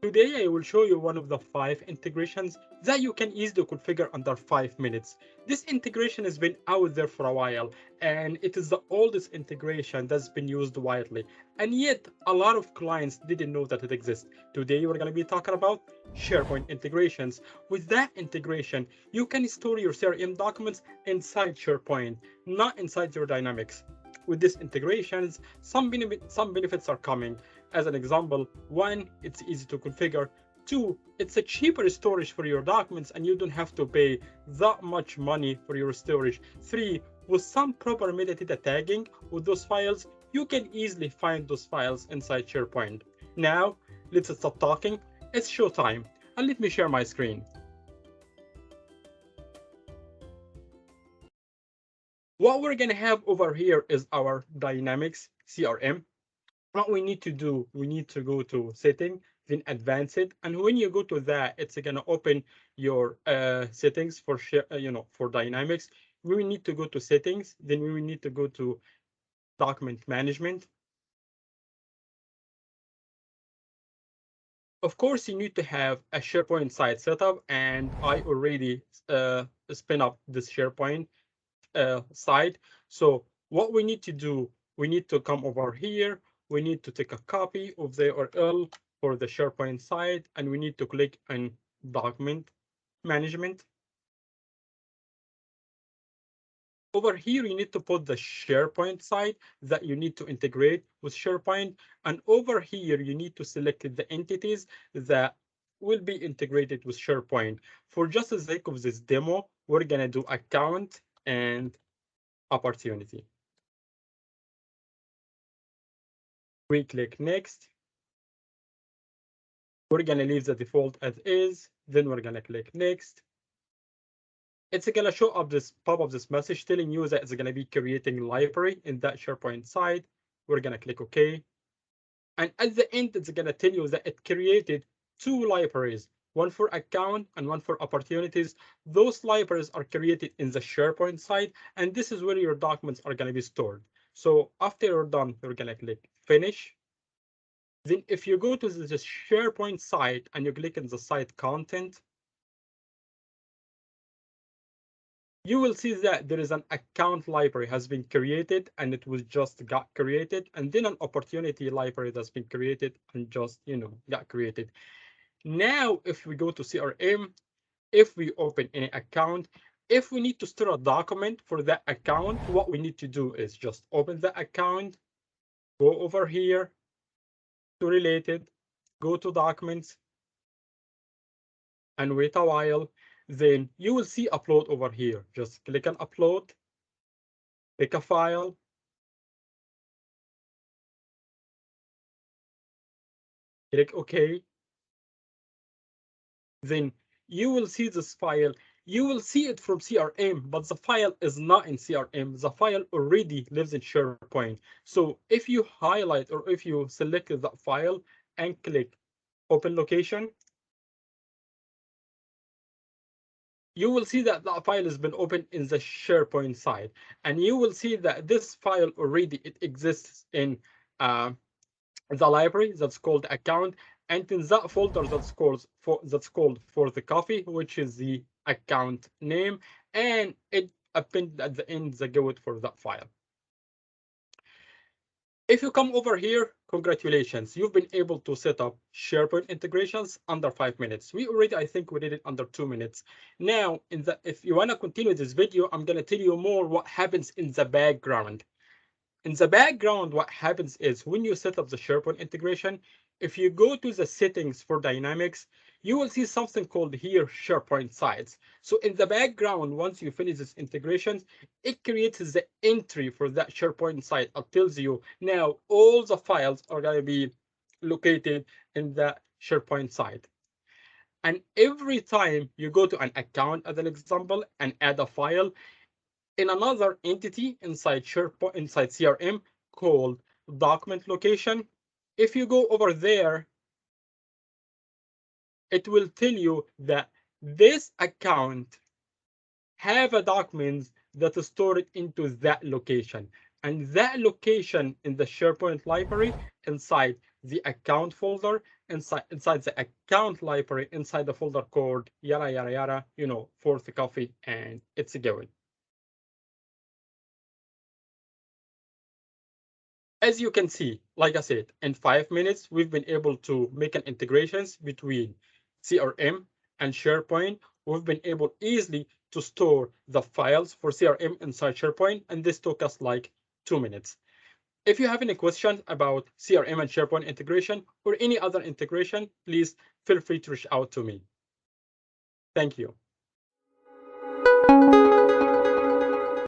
Today, I will show you one of the 5 integrations that you can easily configure under 5 minutes. This integration has been out there for a while, and it is the oldest integration that's been used widely. And yet, a lot of clients didn't know that it exists. Today, we're going to be talking about SharePoint integrations. With that integration, you can store your CRM documents inside SharePoint, not inside your Dynamics. With these integrations, some benefits are coming. As an example, 1, it's easy to configure. 2, it's a cheaper storage for your documents and you don't have to pay that much money for your storage. 3, with some proper metadata tagging with those files, you can easily find those files inside SharePoint. Now, let's stop talking. It's showtime, and let me share my screen. What we're gonna have over here is our Dynamics CRM. What we need to do, we need to go to setting, then advance it. And when you go to that, it's gonna open your settings for for Dynamics. We will need to go to settings, then we will need to go to document management. Of course, you need to have a SharePoint site setup, and I already spin up this SharePoint site. So what we need to do, we need to come over here. We need to take a copy of the URL for the SharePoint site, and we need to click on document management. Over here, you need to put the SharePoint site that you need to integrate with SharePoint. And over here, you need to select the entities that will be integrated with SharePoint. For just the sake of this demo, we're gonna do account and opportunity. We click next. We're gonna leave the default as is, then we're gonna click next. It's gonna show up this pop-up this message telling you that it's gonna be creating library in that SharePoint site. We're gonna click OK. And at the end, it's gonna tell you that it created 2 libraries, one for account and one for opportunities. Those libraries are created in the SharePoint site, and this is where your documents are gonna be stored. So after you're done, you're gonna click finish. Then if you go to the SharePoint site and you click on the site content, you will see that there is an account library has been created and it was just got created, and then an opportunity library that's been created and just, got created. Now, if we go to CRM, if we open any account, if we need to store a document for that account, what we need to do is just open the account, go over here to related, go to documents, and wait a while. Then you will see upload over here. Just click on upload, pick a file, click OK. Then you will see this file. You will see it from CRM, but the file is not in CRM. The file already lives in SharePoint. So if you highlight or if you select that file and click open location, you will see that that file has been opened in the SharePoint site, and you will see that this file already it exists in the library that's called account, and in that folder that's called for the coffee, which is the account name, and it appended at the end the GUID for that file. If you come over here, congratulations, you've been able to set up SharePoint integrations under 5 minutes. I think we did it under 2 minutes. Now, if you want to continue this video, I'm going to tell you more what happens in the background. In the background, what happens is when you set up the SharePoint integration, if you go to the settings for Dynamics, you will see something called here SharePoint sites. So in the background, once you finish this integration, it creates the entry for that SharePoint site. It tells you now all the files are going to be located in that SharePoint site. And every time you go to an account, as an example, and add a file in another entity inside SharePoint, inside CRM called document location, if you go over there, it will tell you that this account have a document that is stored into that location. And that location in the SharePoint library inside the account folder, inside the account library, inside the folder called yada yada yada, fourth coffee, and it's going. As you can see, like I said, in 5 minutes, we've been able to make an integrations between CRM and SharePoint. We've been able easily to store the files for CRM inside SharePoint, and this took us like 2 minutes. If you have any questions about CRM and SharePoint integration or any other integration, please feel free to reach out to me. Thank you.